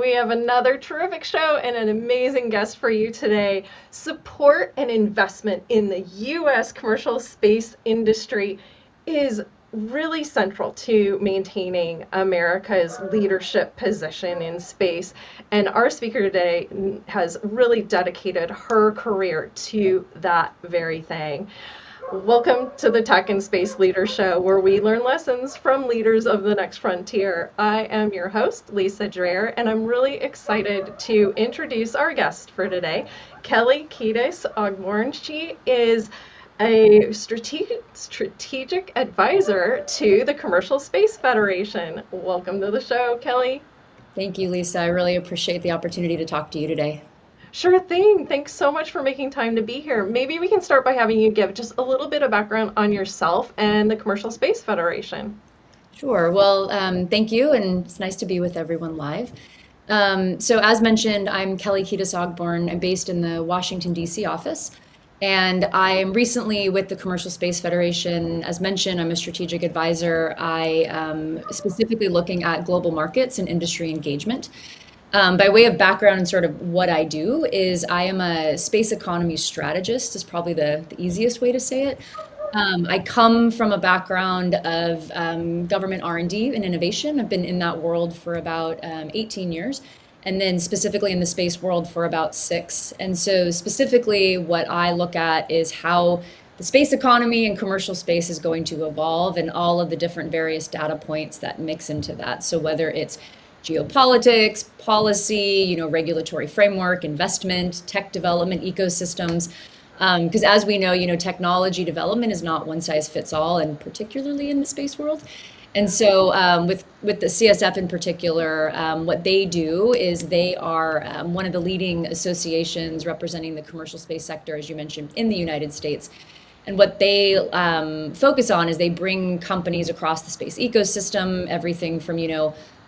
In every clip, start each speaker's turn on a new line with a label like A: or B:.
A: We have another terrific show and an amazing guest for you today. Support and investment in the U.S. commercial space industry is really central to maintaining America's leadership position in space. And our speaker today has really dedicated her career to that very thing. Welcome to the Tech and Space Leader Show, where we learn lessons from leaders of the next frontier. I am your host, Lisa Dreher, and I'm really excited to introduce our guest for today, Kelli Kedis Ogborn. She is a strategic advisor to the Commercial Space Federation. Welcome to the show, Kelli.
B: Thank you, Lisa. I really appreciate the opportunity to talk to you today.
A: Sure thing. Thanks so much for making time to be here. Maybe we can start by having you give just a little bit of background on yourself and the Commercial Space Federation.
B: Sure. Well, thank you, and it's nice to be with everyone live. So as mentioned, I'm Kelli Kedis Ogborn. I'm based in the Washington, D.C. office, and I'm recently with the Commercial Space Federation. As mentioned, I'm a strategic advisor. I am specifically looking at global markets and industry engagement. By way of background and sort of what I do is I am a space economy strategist is probably the easiest way to say it. I come from a background of government R&D and innovation. I've been in that world for about 18 years, and then specifically in the space world for about 6. And so specifically what I look at is how the space economy and commercial space is going to evolve and all of the different various data points that mix into that. So whether it's geopolitics, policy, regulatory framework, investment, tech development, ecosystems. Because as we know, technology development is not one size fits all, and particularly in the space world. And so with the CSF in particular, what they do is they are one of the leading associations representing the commercial space sector, as you mentioned, in the United States. And what they focus on is they bring companies across the space ecosystem, everything from,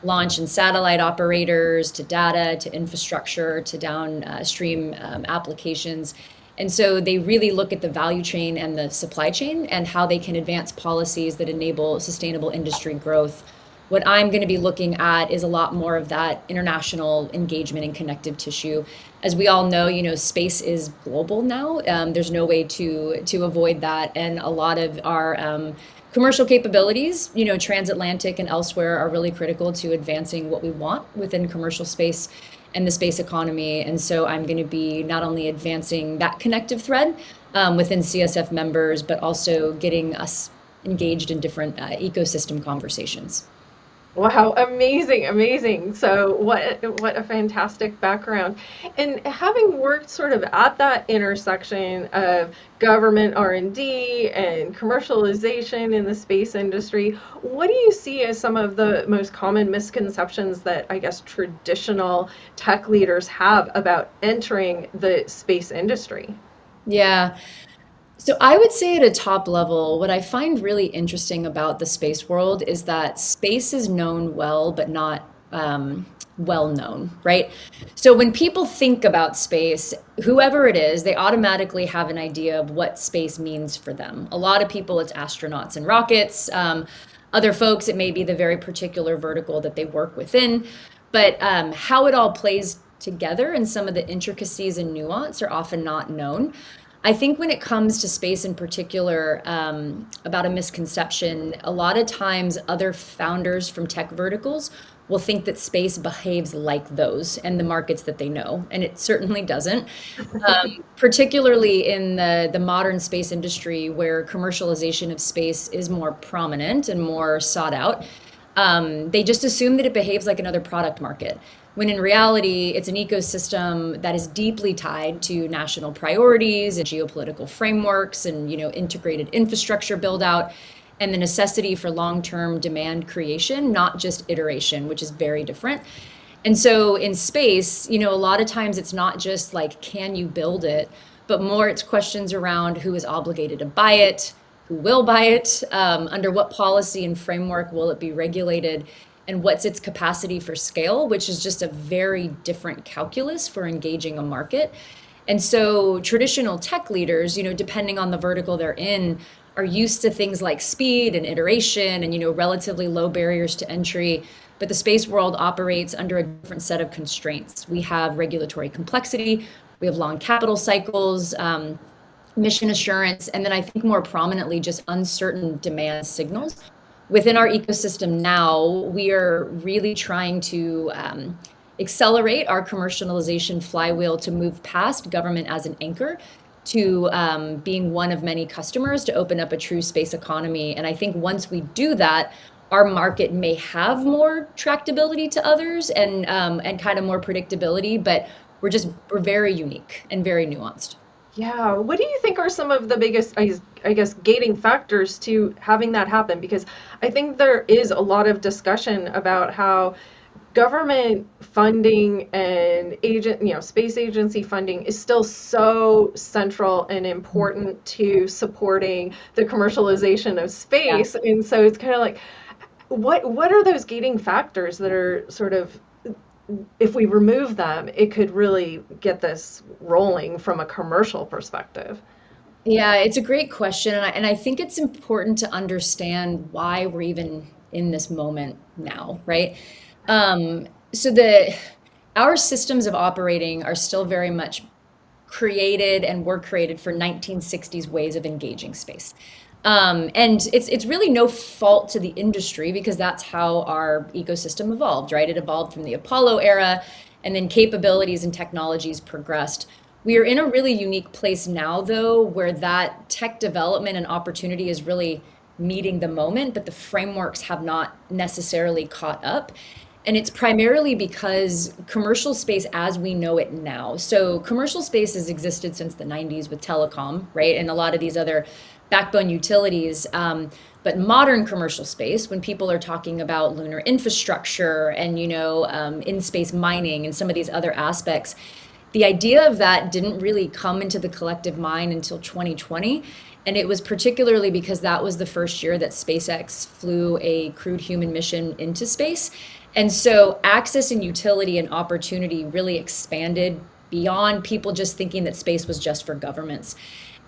B: launch and satellite operators to data to infrastructure to downstream applications. And so they really look at the value chain and the supply chain and how they can advance policies that enable sustainable industry growth. What I'm going to be looking at is a lot more of that international engagement and connective tissue. As we all know, space is global now. There's no way to avoid that. And a lot of our commercial capabilities, transatlantic and elsewhere, are really critical to advancing what we want within commercial space and the space economy. And so I'm going to be not only advancing that connective thread within CSF members, but also getting us engaged in different ecosystem conversations.
A: Wow, amazing, amazing. So what a fantastic background. And having worked sort of at that intersection of government R&D and commercialization in the space industry, what do you see as some of the most common misconceptions that I guess traditional tech leaders have about entering the space industry?
B: Yeah. So I would say at a top level, what I find really interesting about the space world is that space is known well, but not well known, right? So when people think about space, whoever it is, they automatically have an idea of what space means for them. A lot of people, it's astronauts and rockets. Other folks, it may be the very particular vertical that they work within. But how it all plays together and some of the intricacies and nuance are often not known. I think when it comes to space in particular, about a misconception, a lot of times other founders from tech verticals will think that space behaves like those and the markets that they know, and it certainly doesn't. Particularly in the modern space industry where commercialization of space is more prominent and more sought out, they just assume that it behaves like another product market, when in reality, it's an ecosystem that is deeply tied to national priorities and geopolitical frameworks and, integrated infrastructure build out and the necessity for long-term demand creation, not just iteration, which is very different. And so in space, a lot of times it's not just like, can you build it, but more it's questions around who is obligated to buy it, who will buy it, under what policy and framework will it be regulated, and what's its capacity for scale, which is just a very different calculus for engaging a market. And so traditional tech leaders, depending on the vertical they're in, are used to things like speed and iteration and, relatively low barriers to entry. but the space world operates under a different set of constraints. We have regulatory complexity, we have long capital cycles, mission assurance, and then I think more prominently, just uncertain demand signals. Within our ecosystem now, we are really trying to accelerate our commercialization flywheel to move past government as an anchor to being one of many customers to open up a true space economy. And I think once we do that, our market may have more tractability to others and kind of more predictability, but we're very unique and very nuanced.
A: Yeah. What do you think are some of the biggest, I guess, gating factors to having that happen? Because I think there is a lot of discussion about how government funding and space agency funding is still so central and important to supporting the commercialization of
B: Yeah.
A: space. And so it's kind of like, what are those gating factors that are sort of, if we remove them, it could really get this rolling from a commercial perspective?
B: Yeah, it's a great question, and I think it's important to understand why we're even in this moment now, right? So our systems of operating are still very much created and were created for 1960s ways of engaging space. And it's really no fault to the industry because that's how our ecosystem evolved, right? It evolved from the Apollo era, and then capabilities and technologies progressed. We are in a really unique place now, though, where that tech development and opportunity is really meeting the moment, but the frameworks have not necessarily caught up. And it's primarily because commercial space as we know it now. So commercial space has existed since the 90s with telecom, right? And a lot of these other backbone utilities. But modern commercial space, when people are talking about lunar infrastructure and, in-space mining and some of these other aspects, the idea of that didn't really come into the collective mind until 2020. And it was particularly because that was the first year that SpaceX flew a crewed human mission into space. And so access and utility and opportunity really expanded beyond people just thinking that space was just for governments.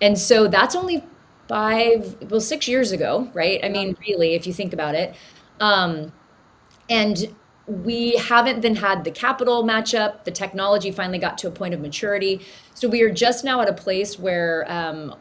B: And so that's only 6 years ago, right? I mean, really, if you think about it. And we haven't then had the capital matchup. The technology finally got to a point of maturity. So we are just now at a place where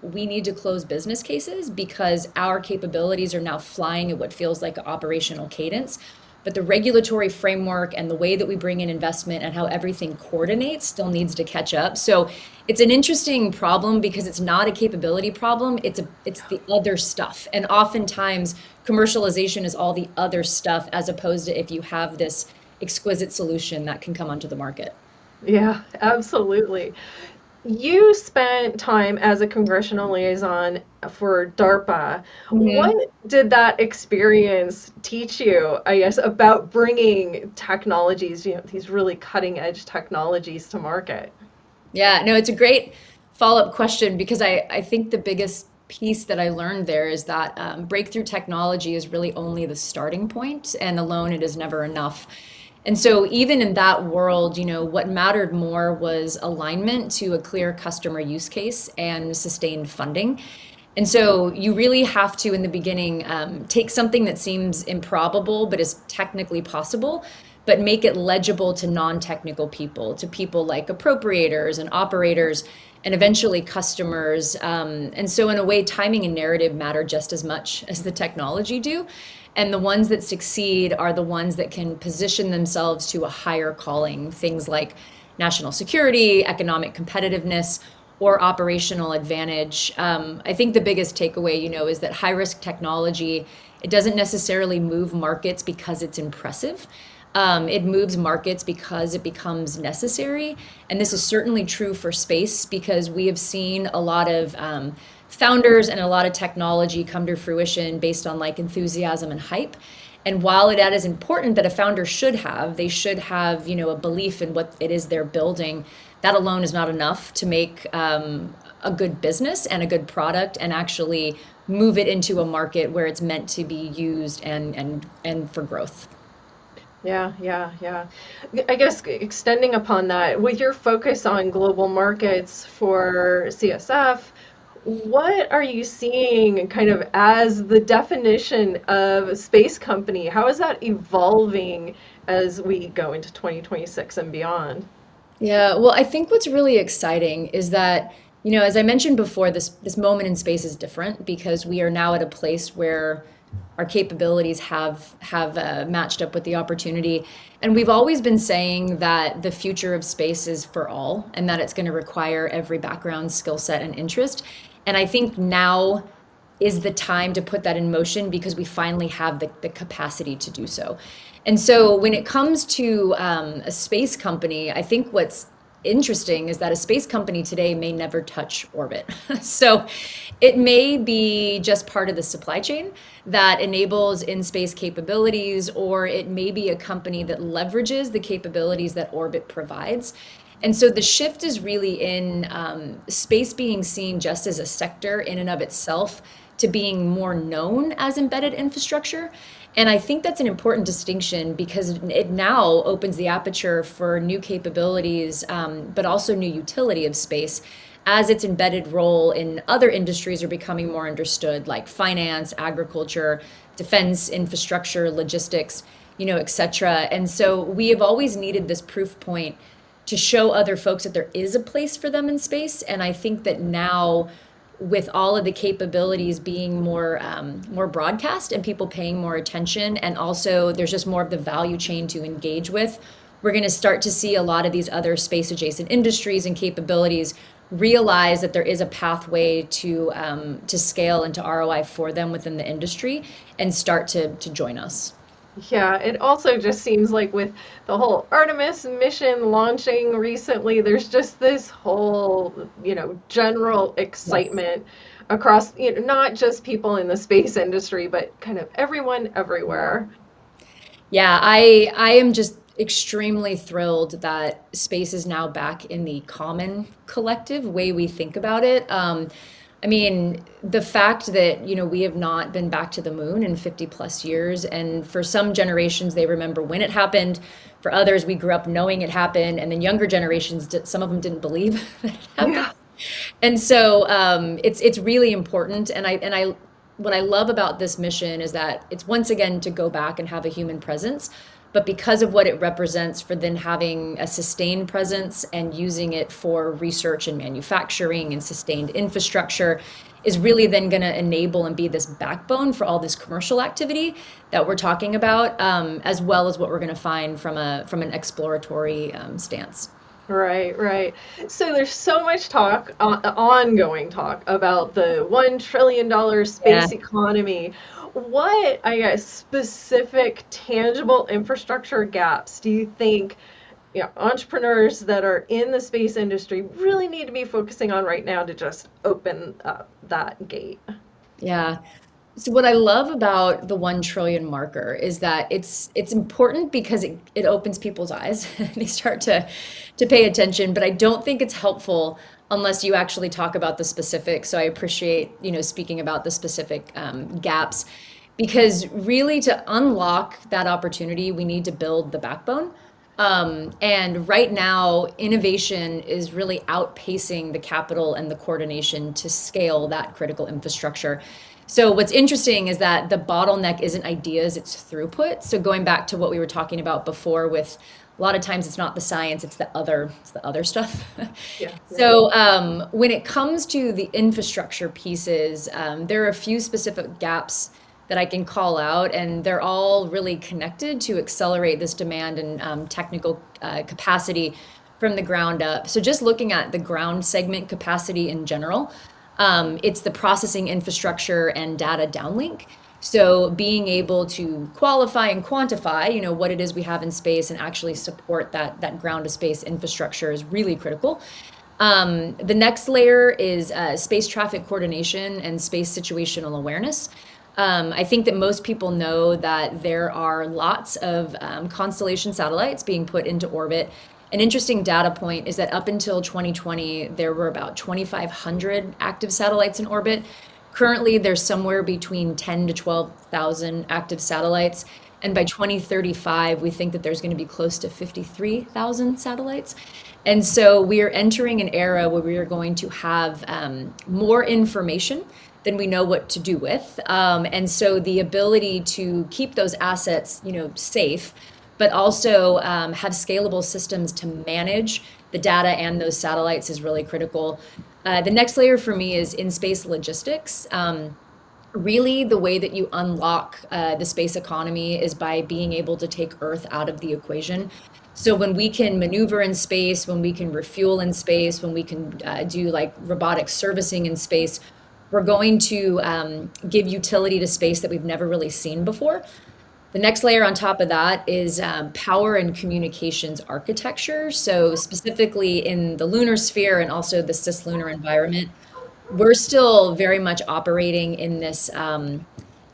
B: we need to close business cases because our capabilities are now flying at what feels like an operational cadence. But the regulatory framework and the way that we bring in investment and how everything coordinates still needs to catch up. So it's an interesting problem because it's not a capability problem. It's the other stuff. And oftentimes commercialization is all the other stuff as opposed to if you have this exquisite solution that can come onto the market.
A: Yeah, absolutely. You spent time as a congressional liaison for DARPA.
B: Mhm.
A: What did that experience teach you, I guess, about bringing technologies, these really cutting edge technologies to market?
B: Yeah, no, it's a great follow-up question because I think the biggest piece that I learned there is that breakthrough technology is really only the starting point, and alone it is never enough. And so even in that world, what mattered more was alignment to a clear customer use case and sustained funding. And so you really have to, in the beginning, take something that seems improbable but is technically possible, but make it legible to non-technical people, to people like appropriators and operators, and eventually customers. And so in a way, timing and narrative matter just as much as the technology do. And the ones that succeed are the ones that can position themselves to a higher calling, things like national security, economic competitiveness, or operational advantage. I think the biggest takeaway, is that high risk technology, it doesn't necessarily move markets because it's impressive. It moves markets because it becomes necessary. And this is certainly true for space because we have seen a lot of founders and a lot of technology come to fruition based on like enthusiasm and hype. And while that is important that a founder should have, they should have, a belief in what it is they're building. That alone is not enough to make a good business and a good product and actually move it into a market where it's meant to be used and for growth.
A: Yeah, yeah, yeah. I guess extending upon that, with your focus on global markets for CSF, What are you seeing kind of as the definition of a space company? How is that evolving as we go into 2026 and beyond?
B: Yeah, well, I think what's really exciting is that, as I mentioned before, this moment in space is different because we are now at a place where our capabilities have matched up with the opportunity. And we've always been saying that the future of space is for all and that it's going to require every background, skill set, and interest. And I think now is the time to put that in motion because we finally have the capacity to do so. And so when it comes to a space company, I think what's interesting is that a space company today may never touch orbit. So it may be just part of the supply chain that enables in-space capabilities, or it may be a company that leverages the capabilities that orbit provides. And so the shift is really in space being seen just as a sector in and of itself to being more known as embedded infrastructure. And I think that's an important distinction because it now opens the aperture for new capabilities, but also new utility of space as its embedded role in other industries are becoming more understood, like finance, agriculture, defense, infrastructure, logistics, et cetera. And so we have always needed this proof point to show other folks that there is a place for them in space. And I think that now, with all of the capabilities being more broadcast and people paying more attention, and also there's just more of the value chain to engage with, we're going to start to see a lot of these other space adjacent industries and capabilities realize that there is a pathway to scale and to ROI for them within the industry and start to join us.
A: Yeah, it also just seems like with the whole Artemis mission launching recently, there's just this whole, general
B: Yes.
A: excitement across, not just people in the space industry, but kind of everyone everywhere.
B: Yeah, I am just extremely thrilled that space is now back in the common collective way we think about it. I mean, the fact that, we have not been back to the moon in 50 plus years, and for some generations, they remember when it happened. For others, we grew up knowing it happened, and then younger generations, some of them didn't believe that it happened.
A: Yeah.
B: And so it's really important. And I what I love about this mission is that it's once again to go back and have a human presence, but because of what it represents for then having a sustained presence and using it for research and manufacturing and sustained infrastructure is really then going to enable and be this backbone for all this commercial activity that we're talking about, as well as what we're going to find from an exploratory stance.
A: Right, right. So there's so much talk, ongoing talk about the $1 trillion
B: Yeah.
A: space economy. What, I guess, specific tangible infrastructure gaps do you think, entrepreneurs that are in the space industry really need to be focusing on right now to just open up that gate?
B: Yeah. So what I love about the 1 trillion marker is that it's important because it opens people's eyes. They start to pay attention, but I don't think it's helpful unless you actually talk about the specifics. So I appreciate, speaking about the specific gaps because really to unlock that opportunity, we need to build the backbone. And right now, innovation is really outpacing the capital and the coordination to scale that critical infrastructure. So what's interesting is that the bottleneck isn't ideas, it's throughput. So going back to what we were talking about before with a lot of times it's not the science, it's the other stuff.
A: Yeah, yeah.
B: So when it comes to the infrastructure pieces, there are a few specific gaps that I can call out, and they're all really connected to accelerate this demand and technical capacity from the ground up. So just looking at the ground segment capacity in general, it's the processing infrastructure and data downlink. So being able to qualify and quantify, what it is we have in space and actually support that ground to space infrastructure is really critical. The next layer is space traffic coordination and space situational awareness. I think that most people know that there are lots of constellation satellites being put into orbit. An interesting data point is that up until 2020, there were about 2,500 active satellites in orbit. Currently, there's somewhere between 10 to 12,000 active satellites. And by 2035, we think that there's going to be close to 53,000 satellites. And so we are entering an era where we are going to have more information than we know what to do with. And so the ability to keep those assets, safe, but also have scalable systems to manage the data and those satellites is really critical. The next layer for me is in-space logistics. Really, the way that you unlock the space economy is by being able to take Earth out of the equation. So when we can maneuver in space, when we can refuel in space, when we can do like robotic servicing in space, we're going to give utility to space that we've never really seen before. The next layer on top of that is power and communications architecture. So specifically in the lunar sphere and also the cislunar environment, we're still very much operating in this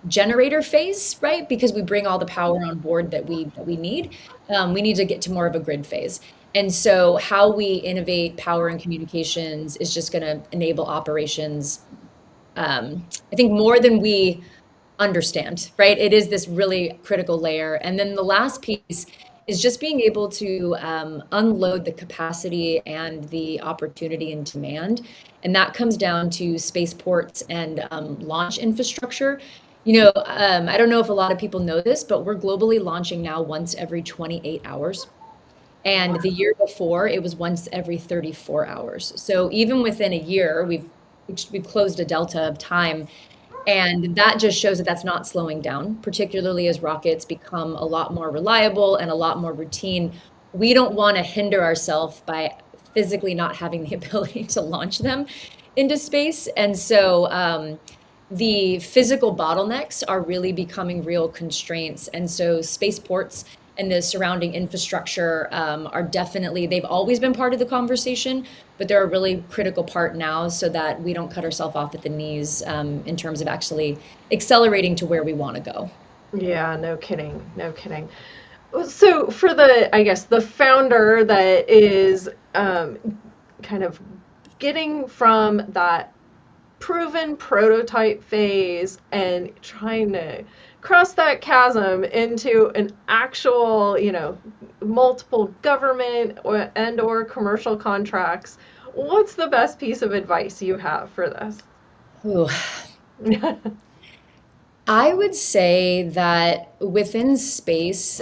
B: generator phase, right? Because we bring all the power on board that we need. We need to get to more of a grid phase. And so how we innovate power and communications is just going to enable operations, I think more than we understand, right? It is this really critical layer. And then the last piece is just being able to unload the capacity and the opportunity and demand. And that comes down to spaceports and launch infrastructure. I don't know if a lot of people know this, but we're globally launching now once every 28 hours. And the year before, it was once every 34 hours. So even within a year, we've closed a delta of time. And that just shows that that's not slowing down, particularly as rockets become a lot more reliable and a lot more routine. We don't want to hinder ourselves by physically not having the ability to launch them into space. And so the physical bottlenecks are really becoming real constraints. And so spaceports and the surrounding infrastructure are definitely, they've always been part of the conversation, but they're a really critical part now so that we don't cut ourselves off at the knees in terms of actually accelerating to where we want to go.
A: Yeah, no kidding. No kidding. So for the founder that is kind of getting from that proven prototype phase and trying to cross that chasm into an actual, multiple government or commercial contracts, what's the best piece of advice you have for this?
B: Ooh. I would say that within space,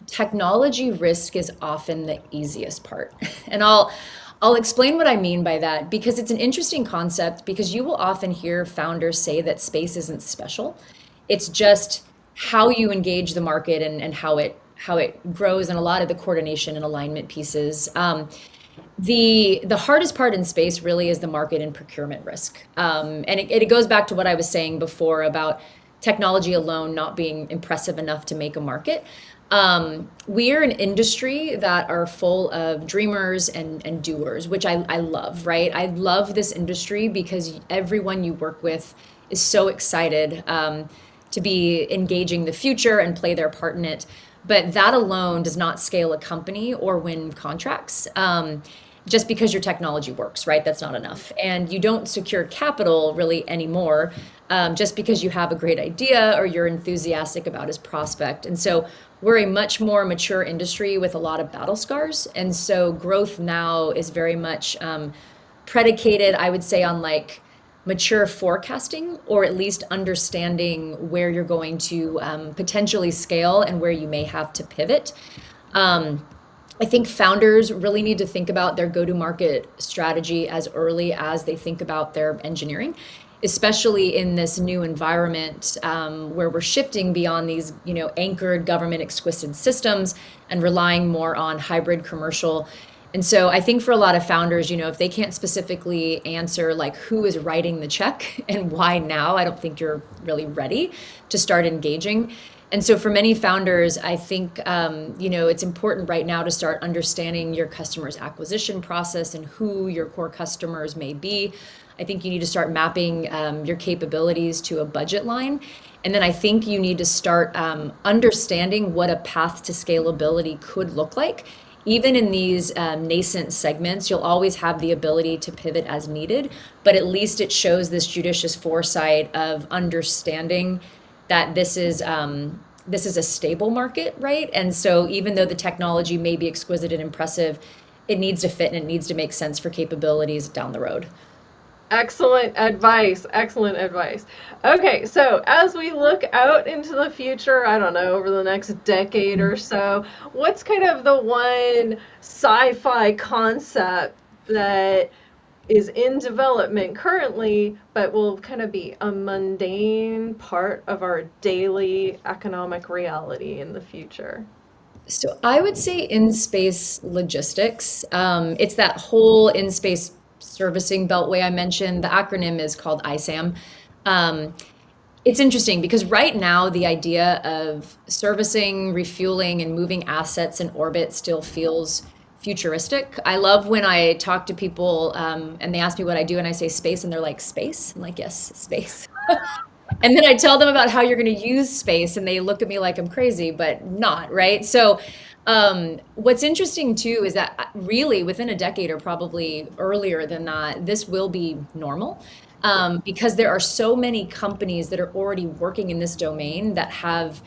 B: technology risk is often the easiest part. And I'll explain what I mean by that because it's an interesting concept because you will often hear founders say that space isn't special. It's just how you engage the market and how it grows and a lot of the coordination and alignment pieces. The hardest part in space really is the market and procurement risk. And it goes back to what I was saying before about technology alone not being impressive enough to make a market. We are an industry that are full of dreamers and doers, which I love, right? I love this industry because everyone you work with is so excited to be engaging the future and play their part in it. But that alone does not scale a company or win contracts. Just because your technology works, right? That's not enough. And you don't secure capital really anymore just because you have a great idea or you're enthusiastic about his prospect. And so we're a much more mature industry with a lot of battle scars. And so growth now is very much predicated, I would say, on like mature forecasting or at least understanding where you're going to potentially scale and where you may have to pivot. I think founders really need to think about their go-to-market strategy as early as they think about their engineering, especially in this new environment where we're shifting beyond these, anchored government exquisite systems and relying more on hybrid commercial. And so I think for a lot of founders, if they can't specifically answer like who is writing the check and why now, I don't think you're really ready to start engaging. And so for many founders, I think, it's important right now to start understanding your customer's acquisition process and who your core customers may be. I think you need to start mapping your capabilities to a budget line. And then I think you need to start understanding what a path to scalability could look like. Even in these nascent segments, you'll always have the ability to pivot as needed, but at least it shows this judicious foresight of understanding that this is this is a stable market, right? And so even though the technology may be exquisite and impressive, it needs to fit and it needs to make sense for capabilities down the road.
A: Excellent advice. Excellent advice. Okay, so as we look out into the future, I don't know, over the next decade or so, what's kind of the one sci-fi concept that is in development currently, but will kind of be a mundane part of our daily economic reality in the future?
B: So I would say in space logistics. It's that whole in space servicing beltway I mentioned. The acronym is called ISAM. Um, it's interesting because right now the idea of servicing, refueling, and moving assets in orbit still feels futuristic. I love when I talk to people and they ask me what I do and I say space and they're like, space? I'm like, yes, space. And then I tell them about how you're going to use space, and they look at me like I'm crazy, but not, right? So, what's interesting too is that really within a decade or probably earlier than that, this will be normal
A: Yeah.
B: because there are so many companies that are already working in this domain that have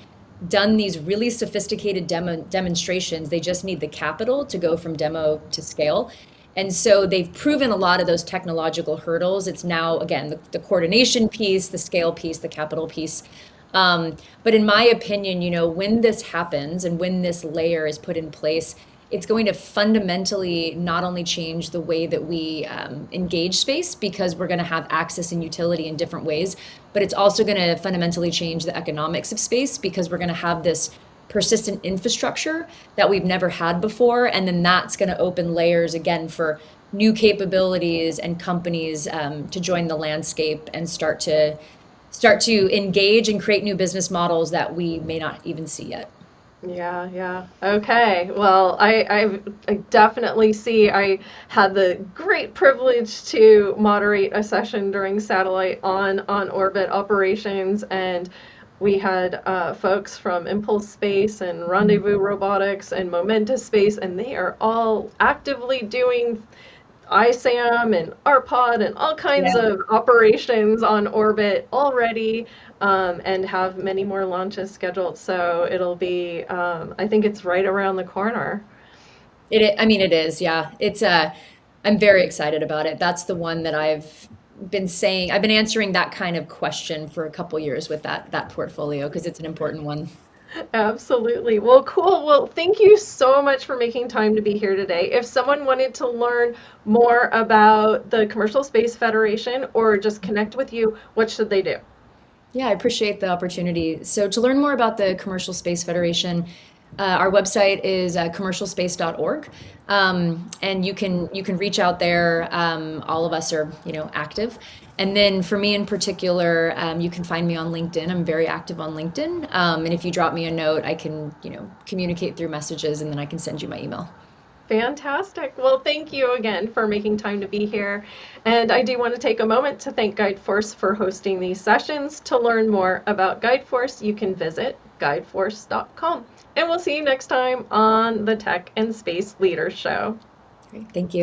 B: done these really sophisticated demonstrations. They just need the capital to go from demo to scale. And so they've proven a lot of those technological hurdles. It's now, again, the coordination piece, the scale piece, the capital piece. But in my opinion, when this happens and when this layer is put in place, it's going to fundamentally not only change the way that we engage space because we're going to have access and utility in different ways, but it's also going to fundamentally change the economics of space because we're going to have this persistent infrastructure that we've never had before. And then that's going to open layers again for new capabilities and companies to join the landscape and start to engage and create new business models that we may not even see yet.
A: Yeah, yeah. Okay. Well, I definitely see. I had the great privilege to moderate a session during satellite on orbit operations, and we had folks from Impulse Space and Rendezvous Robotics and Momentous Space, and they are all actively doing ISAM and RPOD and all kinds
B: Yeah.
A: of operations on orbit already, and have many more launches scheduled. So it'll be, I think it's right around the corner.
B: I mean, it is, yeah. I'm very excited about it. That's the one that I've been answering that kind of question for a couple years with that portfolio because it's an important one.
A: Absolutely. Well, cool. Well, thank you so much for making time to be here today. If someone wanted to learn more about the Commercial Space Federation or just connect with you, what should they do?
B: Yeah, I appreciate the opportunity. So to learn more about the Commercial Space Federation, our website is commercialspace.org, and you can reach out there. All of us are active, and then for me in particular, you can find me on LinkedIn. I'm very active on LinkedIn, and if you drop me a note, I can communicate through messages, and then I can send you my email.
A: Fantastic. Well, thank you again for making time to be here. And I do want to take a moment to thank GuideForce for hosting these sessions. To learn more about GuideForce, you can visit guideforce.com. And we'll see you next time on the Tech and Space Leaders Show.
B: Great, thank you.